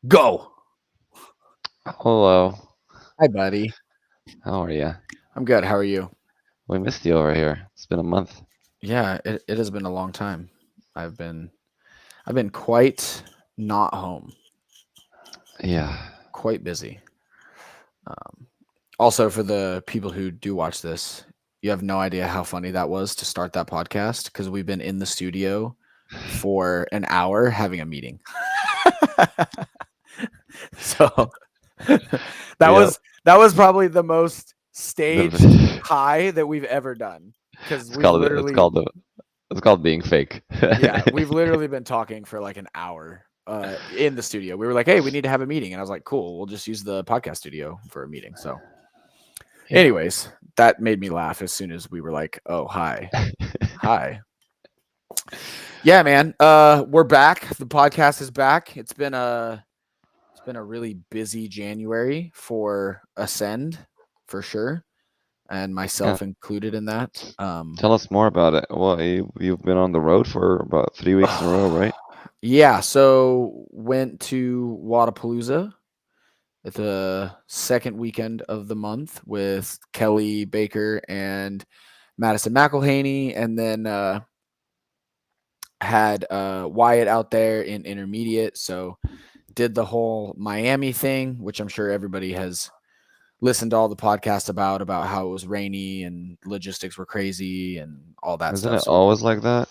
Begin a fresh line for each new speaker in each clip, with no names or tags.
Go.
Hello.
Hi, buddy.
How are you?
I'm good. How are you?
We missed you over here. It's been a month.
Yeah, it has been a long time. I've been I've been quite not home,
Yeah.
quite busy. Um, Also, for the people who do watch this, you have no idea how funny that was to start that podcast because we've been in the studio for an hour having a meeting. So that
Yep.
was probably the most staged
The-
high that we've ever done because
It's
we've
called it's
literally
called the it's called being fake.
yeah, we've literally been talking for like an hour in the studio. We were like, "Hey, we need to have a meeting," and I was like, "Cool, we'll just use the podcast studio for a meeting." So,
Yeah.
anyways, that made me laugh as soon as we were like, "Oh, hi, hi." Yeah, man. We're back. The podcast is back. It's been a really busy January for Ascend, for sure, and
Yeah.
myself included in that.
Tell us more about it. Well, you've been on the road for about 3 weeks in a row, right?
Yeah, so went to Wadapalooza at the second weekend of the month with Kelly Baker and Madison McElhaney, and then had Wyatt out there in intermediate. So did the whole Miami thing, which I'm sure everybody has listened to all the podcasts about how it was rainy and logistics were crazy and all that
Isn't
stuff.
it
So
always like that?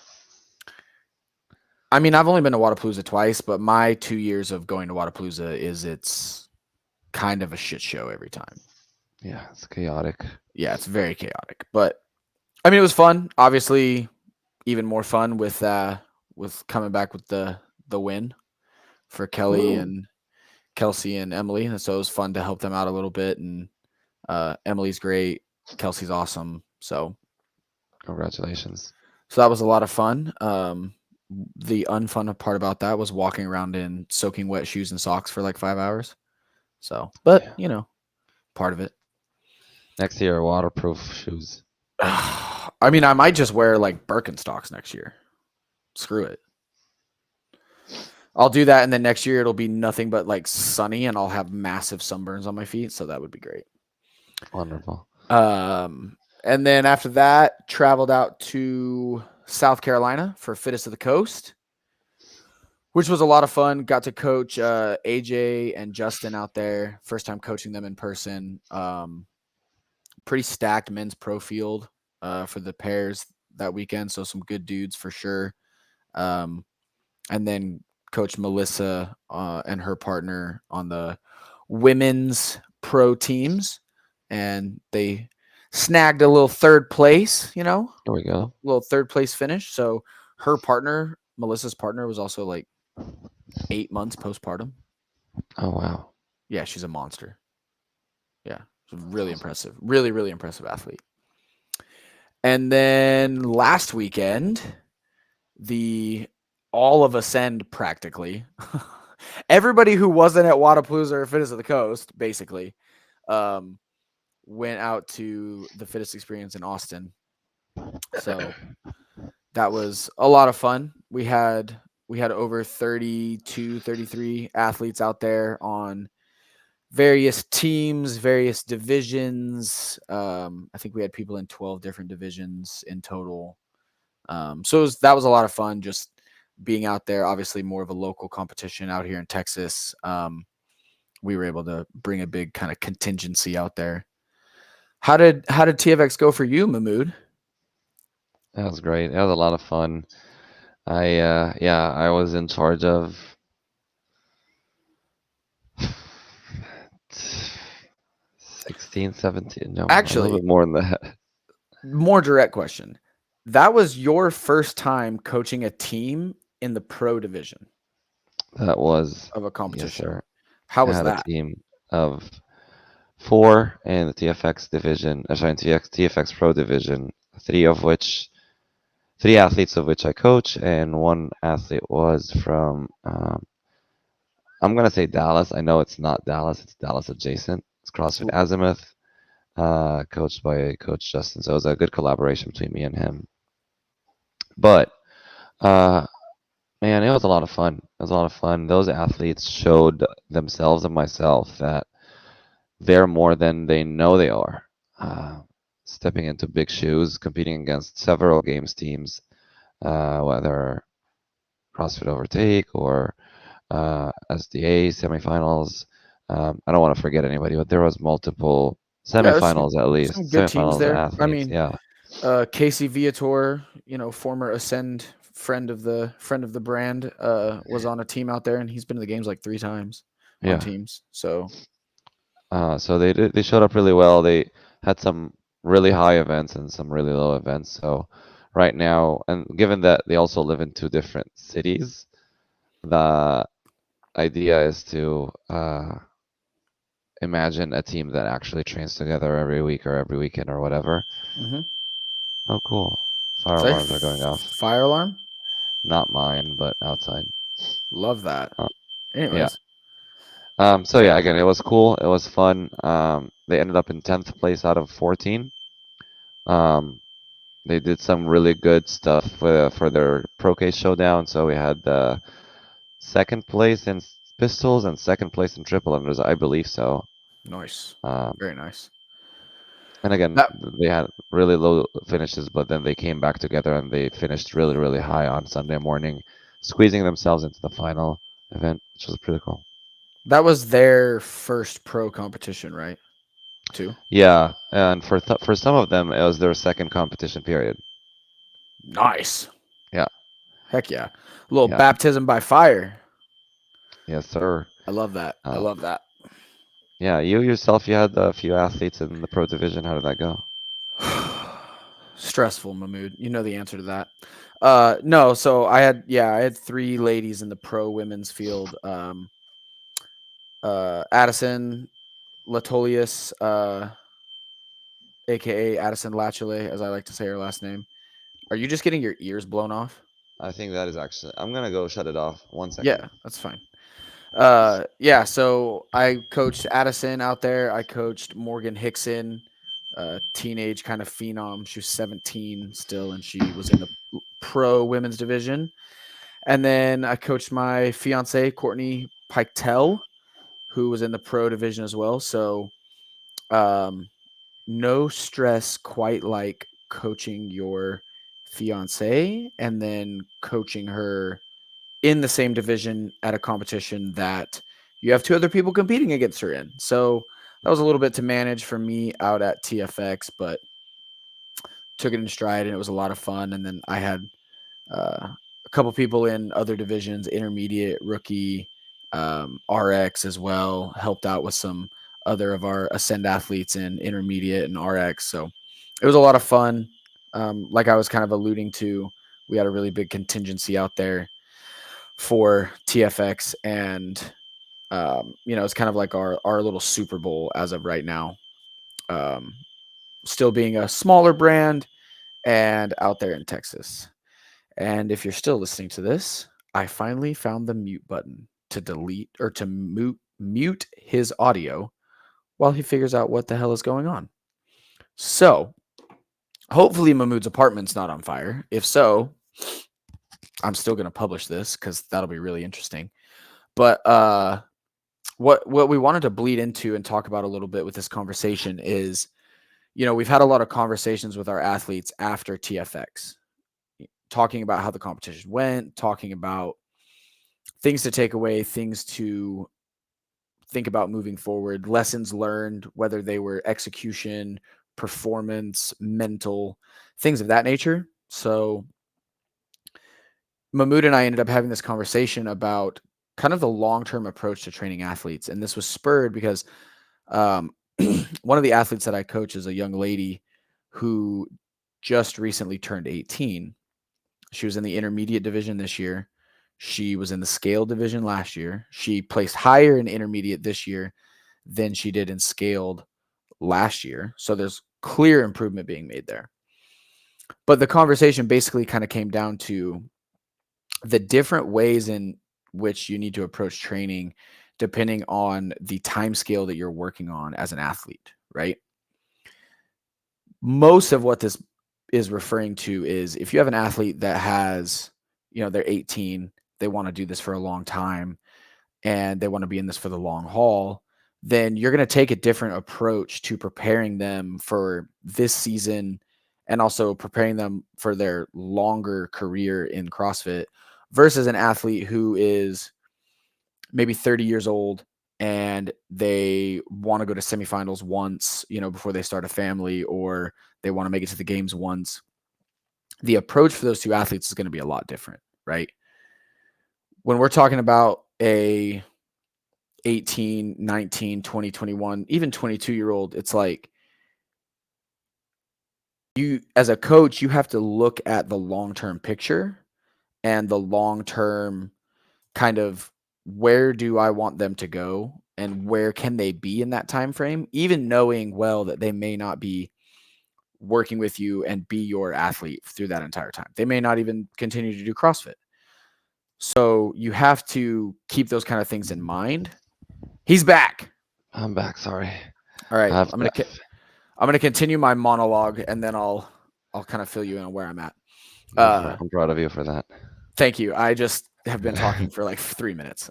I mean, I've only been to Wadapalooza twice, but my 2 years of going to Wadapalooza is it's kind of a shit show every time.
Yeah, it's chaotic.
Yeah, it's very chaotic. But I mean, it was fun. Obviously, even more fun with coming back with the win for Kelly and Kelsey and Emily. And so it was fun to help them out a little bit. And Emily's great, Kelsey's awesome.
Congratulations.
So that was a lot of fun. The unfun part about that was walking around in soaking wet shoes and socks for like 5 hours. So, but
Yeah.
part of it.
Next year, waterproof shoes.
I mean, I might just wear like Birkenstocks next year. Screw it. I'll do that, and then next year it'll be nothing but like sunny, and I'll have massive sunburns on my feet. So that would be great.
Wonderful.
And then after that, traveled out to South Carolina for Fittest of the Coast, which was a lot of fun. Got to coach AJ and Justin out there. First time coaching them in person. Pretty stacked men's pro field for the pairs that weekend. So some good dudes for sure. Um, and then coach Melissa and her partner on the women's pro teams. And they snagged a little third place,
Here we go.
little third place finish. So her partner, Melissa's partner, was also like 8 months postpartum.
Oh wow.
Yeah, she's a monster. Yeah, she's really
Awesome.
impressive. Really, really impressive athlete. And then last weekend, the all of Ascend practically. Everybody who wasn't at Wadapalooza or Fittest of the Coast, basically, um, went out to the Fittest Experience in Austin. So that was a lot of fun. We had over 32, 33 athletes out there on various teams, various divisions. I think we had people in 12 different divisions in total. So that was a lot of fun just being out there. Obviously, more of a local competition out here in Texas. We were able to bring a big kind of contingency out there. How did TFX go for you, Mahmoud?
That was great. That was a lot of fun. I was in charge of 16, 17, no, a little
Actually,
bit more than that.
more direct question. That was your first time coaching a team in the pro division
That was,
of a
yes,
competition.
sir.
How
I
was
had a
that?
team of four in the TFX division, sorry, in TFX Pro division, three athletes of which I coach, and one athlete was from, I'm gonna say Dallas. I know it's not Dallas, it's Dallas adjacent. It's CrossFit Azimuth, coached by Coach Justin. So it was a good collaboration between me and him. But uh, Man, it was a lot of fun. It was a lot of fun. Those athletes showed themselves and myself that they're more than they know they are. Uh, Stepping into big shoes, competing against several games teams, whether CrossFit Overtake or SDA semifinals. I don't want to forget anybody, but there was multiple
Yeah, there's
semifinals at
some
least,
good teams
semifinals
there. I
athletes.
mean,
Yeah,
Casey Viator, former Ascend friend of the brand, was on a team out there, and he's been to the games like 3 times on
yeah.
teams. So
So they showed up really well. They had some really high events and some really low events. So right now, and given that they also live in two different cities, the idea is to imagine a team that actually trains together every week or every weekend or whatever.
mhm.
Oh, cool. Fire
Is that
alarms are going off.
fire alarm?
Not mine, but outside.
Love that.
Uh, yeah.
Anyways,
So yeah, again, it was cool. It was fun. They ended up in 10th place out of 14. Um, they did some really good stuff for their pro case showdown. So we had second place in pistols and second place in triple unders, I believe so.
nice,
Um,
very nice.
and again,
That
they had really low finishes, but then they came back together and they finished really, really high on Sunday morning, squeezing themselves into the final event, which was pretty cool.
that was their first pro competition, right? Too
Yeah, and for some of them, it was their second competition period.
nice.
Yeah,
Heck yeah, a little
yeah,
baptism by fire.
yes, sir.
I love that. I
Uh,
love that.
yeah, you yourself, you had a few athletes in the pro division. How did that go?
Stressful, Mahmood. You know the answer to that. No, so I had 3 ladies in the pro women's field. Addison Latolius, aka Addison Latchele, as I like to say her last name. Are you just getting your ears blown off?
I think that is actually. I'm gonna go shut it off. 1 second.
Yeah, that's fine. Yeah, so I coached Addison out there. I coached Morgan Hickson, teenage kind of phenom. She was 17 still, and she was in the pro women's division. And then I coached my fiance, Courtney Piketell, who was in the pro division as well. So um, no stress quite like coaching your fiance and then coaching her in the same division at a competition that you have 2 other people competing against her in. So that was a little bit to manage for me out at TFX, but took it in stride and it was a lot of fun. And then I had a couple people in other divisions, intermediate, rookie, RX as well, helped out with some other of our Ascend athletes in intermediate and RX. So it was a lot of fun. Like I was kind of alluding to, we had a really big contingency out there for TFX, and it's kind of like our little Super Bowl as of right now. Um, Still being a smaller brand and out there in Texas. And if you're still listening to this, I finally found the mute button to delete or to mute his audio while he figures out what the hell is going on. So, hopefully Mahmoud's apartment's not on fire. If so, I'm still going to publish this cuz that'll be really interesting. But what we wanted to bleed into and talk about a little bit with this conversation is, we've had a lot of conversations with our athletes after TFX, talking about how the competition went, talking about things to take away, things to think about moving forward, lessons learned, whether they were execution, performance, mental, things of that nature. So Mahmoud and I ended up having this conversation about kind of the long-term approach to training athletes. And this was spurred because um, one of the athletes that I coach is a young lady who just recently turned 18. She was in the intermediate division this year. She was in the scale division last year. She placed higher in intermediate this year than she did in scaled last year. So there's clear improvement being made there. But the conversation basically kind of came down to the different ways in which you need to approach training depending on the time scale that you're working on as an athlete, right? Most of what this is referring to is if you have an athlete that has, they're 18, they want to do this for a long time and they want to be in this for the long haul, then you're going to take a different approach to preparing them for this season and also preparing them for their longer career in CrossFit versus an athlete who is maybe 30 years old and they want to go to semifinals once, before they start a family, or they want to make it to the games once. The approach for those two athletes is going to be a lot different, right? When we're talking about a 18, 19, 20, 21, even 22-year-old, it's like you, as a coach, you have to look at the long-term picture and the long-term kind of where do I want them to go and where can they be in that time frame, even knowing well that they may not be working with you and be your athlete through that entire time. They may not even continue to do CrossFit. So you have to keep those kind of things in mind. He's back.
I'm back. Sorry.
All right.
I have
I'm gonna continue my monologue and then I'll kind of fill you in on where I'm at.
Go for it. I'm proud of you for that.
Thank you. I just have been talking for like 3 minutes.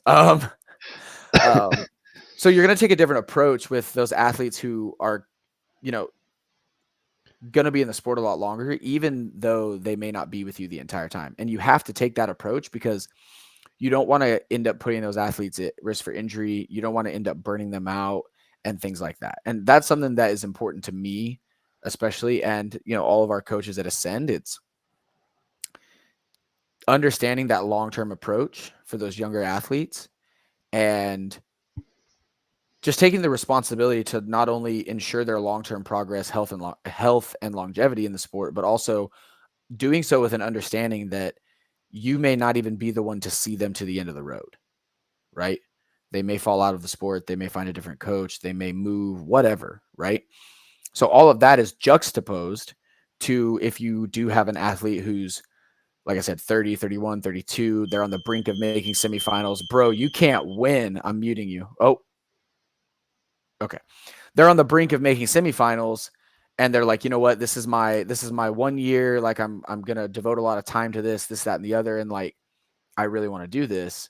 So you're gonna take a different approach with those athletes who are, you know, gonna be in the sport a lot longer, even though they may not be with you the entire time. And you have to take that approach because you don't want to end up putting those athletes at risk for injury. You don't want to end up burning them out and things like that. And that's something that is important to me, especially, and all of our coaches at Ascend. It's understanding that long-term approach for those younger athletes and just taking the responsibility to not only ensure their long-term progress, health and longevity in the sport, but also doing so with an understanding that you may not even be the one to see them to the end of the road, right? They may fall out of the sport. They may find a different coach. They may move, whatever, right? So all of that is juxtaposed to if you do have an athlete who's, like I said, 30, 31, 32, they're on the brink of making semifinals. Bro, you can't win. I'm muting you. Oh, okay. They're on the brink of making semifinals and they're like, you know what, this is my 1 year. Like I'm going to devote a lot of time to this, that, and the other. And like, I really want to do this.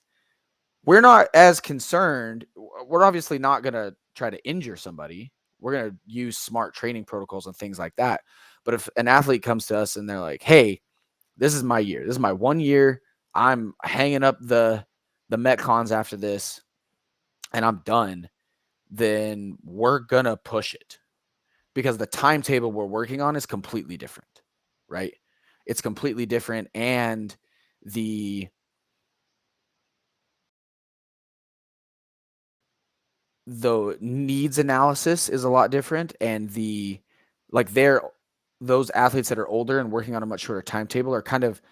We're not as concerned. We're obviously not going to try to injure somebody. We're going to use smart training protocols and things like that. But if an athlete comes to us and they're like, hey, this is my year. This is my 1 year. I'm hanging up the Metcons after this and I'm done. Then we're going to push it because the timetable we're working on is completely different, right? It's completely different. And the needs analysis is a lot different. And those athletes that are older and working on a much shorter timetable are kind of,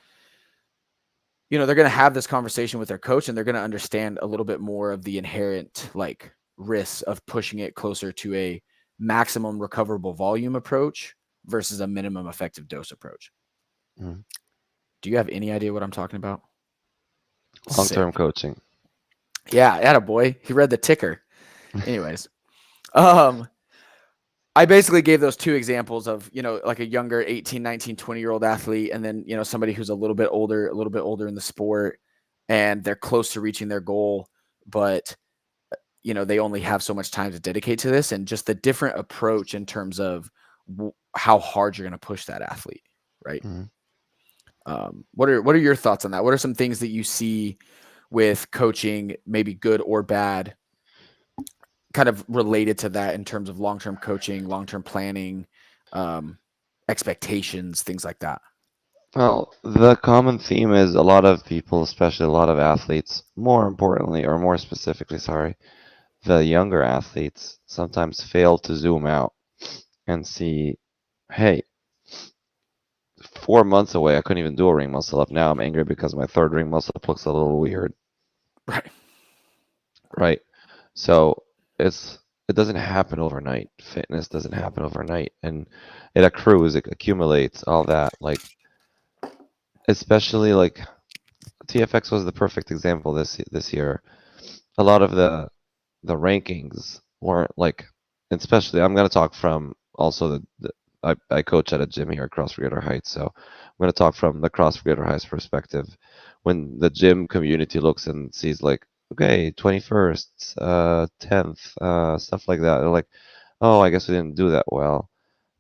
they're going to have this conversation with their coach and they're going to understand a little bit more of the inherent like risks of pushing it closer to a maximum recoverable volume approach versus a minimum effective dose approach. Mm. Do you have any idea what I'm talking about?
Long-term coaching.
Yeah, attaboy. He read the ticker. Anyways, I basically gave those two examples of, like a younger 18, 19, 20-year-old athlete, and then, somebody who's a little bit older in the sport, and they're close to reaching their goal, but, they only have so much time to dedicate to this, and just the different approach in terms of how hard you're going to push that athlete, right? Mm-hmm. What are your thoughts on that? What are some things that you see with coaching, maybe good or bad, kind of related to that in terms of long-term coaching, long-term planning, expectations, things like that?
Well, the common theme is a lot of people, especially a lot of athletes, more importantly, or more specifically, sorry, the younger athletes sometimes fail to zoom out and see, hey, 4 months away, I couldn't even do a ring muscle up. Now I'm angry because my third ring muscle up looks a little weird.
Right.
Right. So it doesn't happen overnight. Fitness doesn't happen overnight, and it accrues, it accumulates, all that. Like, especially like TFX was the perfect example this year. A lot of the rankings weren't like, especially I'm gonna talk from also the I coach at a gym here at CrossFit Greater Heights, so I'm going to talk from the CrossFit Greater Heights perspective. When the gym community looks and sees like, okay, 21st, 10th, stuff like that, they're like, oh, I guess we didn't do that well.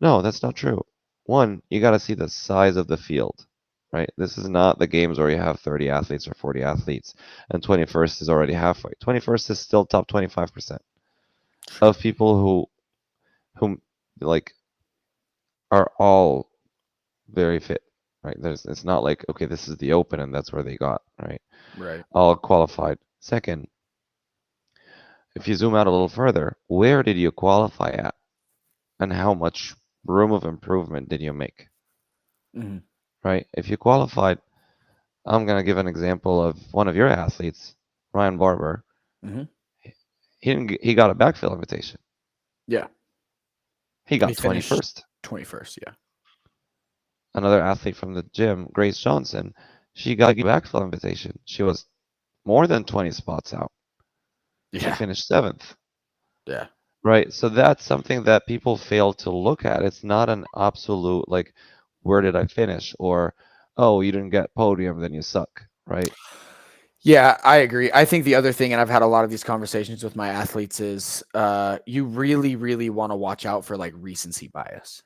No, that's not true. One, you got to see the size of the field, right? This is not the games where you have 30 athletes or 40 athletes, and 21st is already halfway. 21st is still top 25%
True.
of people who like are all very fit, right? It's not like, okay, this is the open and that's where they got, right?
Right.
All qualified. Second, if you zoom out a little further, where did you qualify at and how much room of improvement did you make,
Hmm.
right? If you qualified, I'm going to give an example of one of your athletes, Ryan Barber.
Hmm.
He got a backfill invitation.
Yeah.
He
He
got
finished
21st.
21st. Yeah.
Another athlete from the gym, Grace Johnson, she got a backfill invitation. She was more than 20 spots out. She
Yeah.
finished 7th.
Yeah.
Right. So that's something that people fail to look at. It's not an absolute like, where did I finish? Or, oh, you didn't get podium, then you suck. Right.
Yeah, I agree. I think the other thing, and I've had a lot of these conversations with my athletes, is you really, really want to watch out for like recency bias,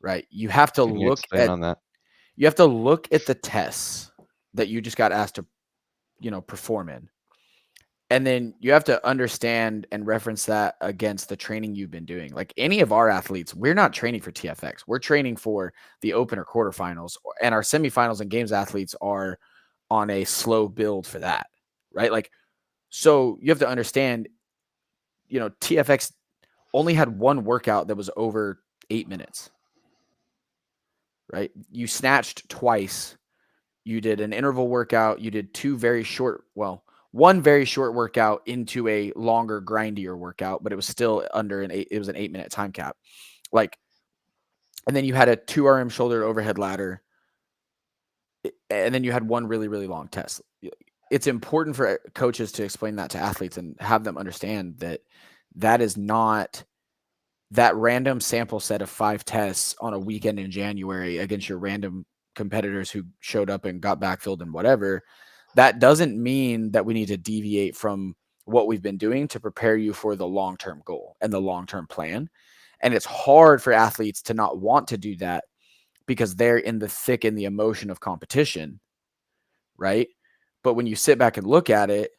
right?
Can you explain on that?
You have to look at the tests that you just got asked to, perform in. And then you have to understand and reference that against the training you've been doing. Like any of our athletes, we're not training for TFX. We're training for the open or quarterfinals, and our semifinals and games athletes are on a slow build for that, right? Like, so you have to understand, TFX only had one workout that was over 8 minutes, right? You snatched twice. You did an interval workout. You did one very short workout into a longer, grindier workout, but it was still under it was an 8 minute time cap. Like, and then you had a 2RM shoulder overhead ladder, and then you had one really, really long test. It's important for coaches to explain that to athletes and have them understand that that is not that random sample set of 5 tests on a weekend in January against your random competitors who showed up and got backfilled and whatever. That doesn't mean that we need to deviate from what we've been doing to prepare you for the long-term goal and the long-term plan. And it's hard for athletes to not want to do that because they're in the thick and the emotion of competition, right? But when you sit back and look at it,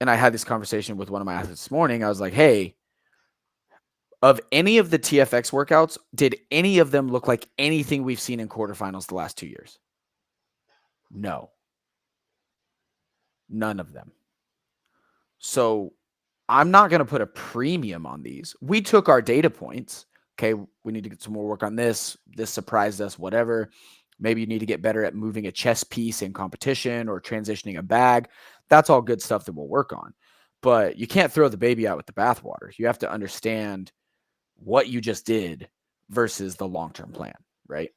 and I had this conversation with one of my athletes this morning, I was like, hey, of any of the TFX workouts, did any of them look like anything we've seen in quarterfinals the last 2 years? No, none of them. So I'm not going to put a premium on these. We took our data points. Okay, we need to get some more work on this. This surprised us, whatever. Maybe you need to get better at moving a chess piece in competition or transitioning a bag. That's all good stuff that we'll work on. But you can't throw the baby out with the bathwater. You have to understand what you just did versus the long-term plan, right?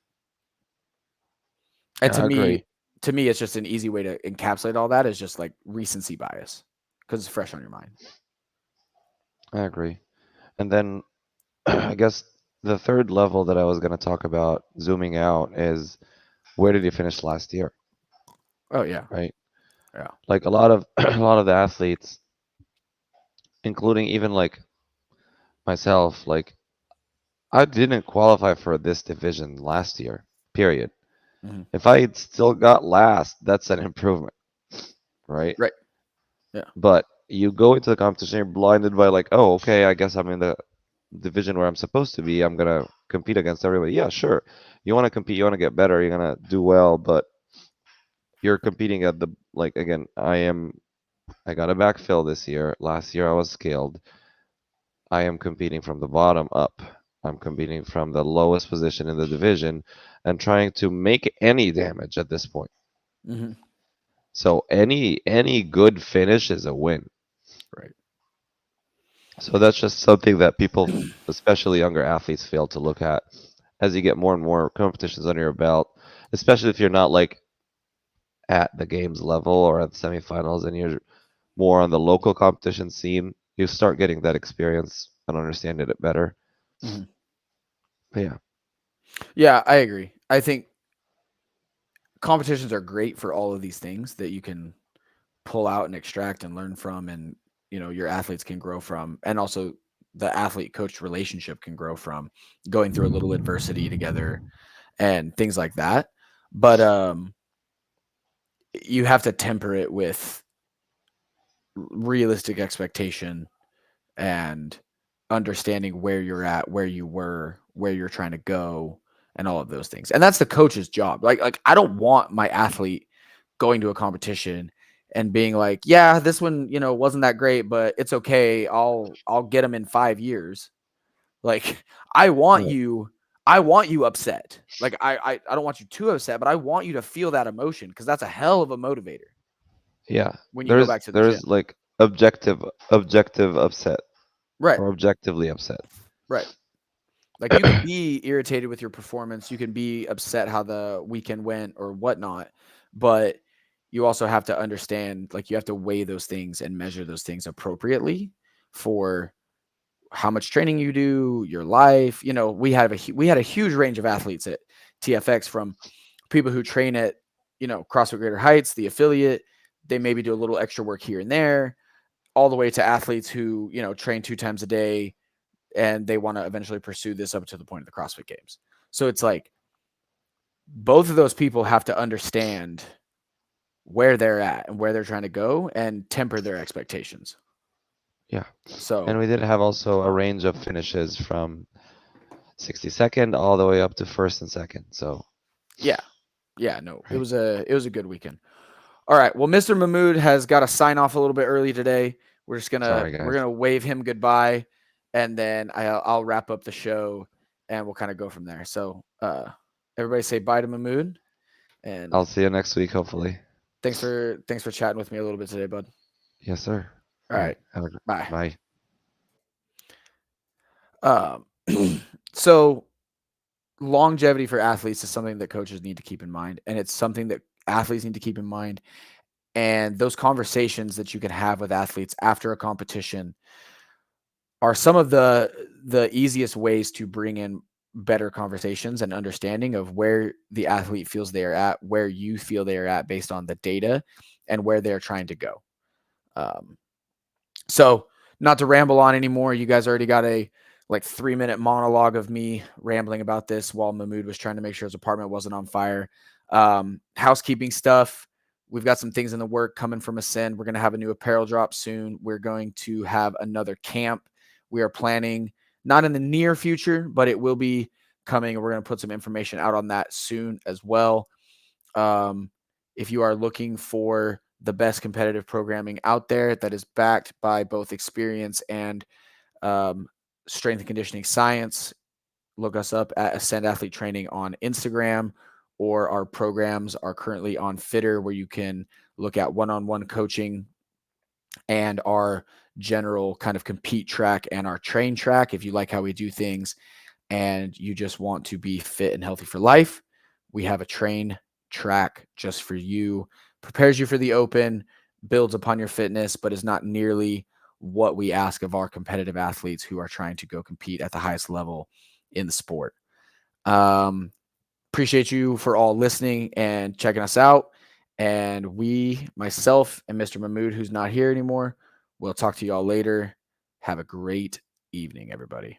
And
I agree.
to me, it's just an easy way to encapsulate all that is just like recency bias because it's fresh on your mind.
I agree. And then I guess the third level that I was going to talk about, zooming out, is where did you finish last year?
Oh yeah,
Right.
yeah.
Like a lot of a lot of the athletes, including even like myself, like I didn't qualify for this division last year. Period.
Hmm.
If I had still got last, that's an improvement, right?
Right. Yeah.
But you go into the competition, you're blinded by like, oh, okay, I guess I'm in the division where I'm supposed to be. I'm gonna compete against everybody. Yeah, sure. You want to compete, you want to get better, you're gonna do well, but you're competing at the like again. I got a backfill this year. Last year I was scaled. I am competing from the bottom up. I'm competing from the lowest position in the division and trying to make any damage at this point.
Hmm.
So any good finish is a win.
Right.
So that's just something that people, especially younger athletes, fail to look at as you get more and more competitions under your belt, especially if you're not like at the games level or at the semifinals and you're more on the local competition scene, you start getting that experience and understanding it better.
Hmm.
But yeah,
Yeah, I agree. I think competitions are great for all of these things that you can pull out and extract and learn from, and your athletes can grow from, and also the athlete coach relationship can grow from going through a little adversity together and things like that. But you have to temper it with realistic expectation and understanding where you're at, where you were, where you're trying to go, and all of those things. And that's the coach's job. Like I don't want my athlete going to a competition and being like, "Yeah, this one, wasn't that great, but it's okay. I'll get them in 5 years." Like I want
right.
you I want you upset. Like I don't want you too upset, but I want you to feel that emotion because that's a hell of a motivator
Yeah,
when you go
there's
back to the gym.
there's like objective upset
Right.
or objectively upset.
Right. Like you can be irritated with your performance, you can be upset how the weekend went or whatnot, but you also have to understand, like you have to weigh those things and measure those things appropriately for how much training you do, your life. We had a huge range of athletes at TFX, from people who train at CrossFit Greater Heights, the affiliate. They maybe do a little extra work here and there, all the way to athletes who train 2 times a day and they want to eventually pursue this up to the point of the CrossFit Games. So it's like both of those people have to understand where they're at and where they're trying to go and temper their expectations.
Yeah, and
So
we did have also a range of finishes from 62nd all the way up to first and second. So,
yeah, yeah, no,
right.
it was a good weekend. All right, well, Mr. Mahmoud has got to sign off a little bit early today.
Sorry,
We're
guys.
gonna wave him goodbye, and then I'll wrap up the show, and we'll kind of go from there. So everybody say bye to Mahmoud, and
I'll see you next week, hopefully.
thanks for chatting with me a little bit today, bud.
Yes, sir.
All
All
right,
right. Have a
bye.
bye.
Um, so longevity for athletes is something that coaches need to keep in mind, and it's something that athletes need to keep in mind. And those conversations that you can have with athletes after a competition are some of the easiest ways to bring in better conversations and understanding of where the athlete feels they are at, where you feel they are at based on the data, and where they're trying to go. Um, So, not to ramble on anymore, you guys already got a like 3-minute monologue of me rambling about this while Mahmoud was trying to make sure his apartment wasn't on fire. Housekeeping stuff. We've got some things in the work coming from Ascend. We're going to have a new apparel drop soon. We're going to have another camp. We are planning, not in the near future, but it will be coming. We're going to put some information out on that soon as well. Um, if you are looking for the best competitive programming out there that is backed by both experience and um, strength and conditioning science, look us up at Ascend Athlete Training on Instagram, or our programs are currently on Fitter, where you can look at one-on-one coaching and our general kind of compete track and our train track. If you like how we do things and you just want to be fit and healthy for life, we have a train track just for you. Prepares you for the open, builds upon your fitness, but is not nearly what we ask of our competitive athletes who are trying to go compete at the highest level in the sport. Um, Appreciate you for all listening and checking us out. And myself and Mr. Mahmoud, who's not here anymore, we'll talk to y'all later. Have a great evening, everybody.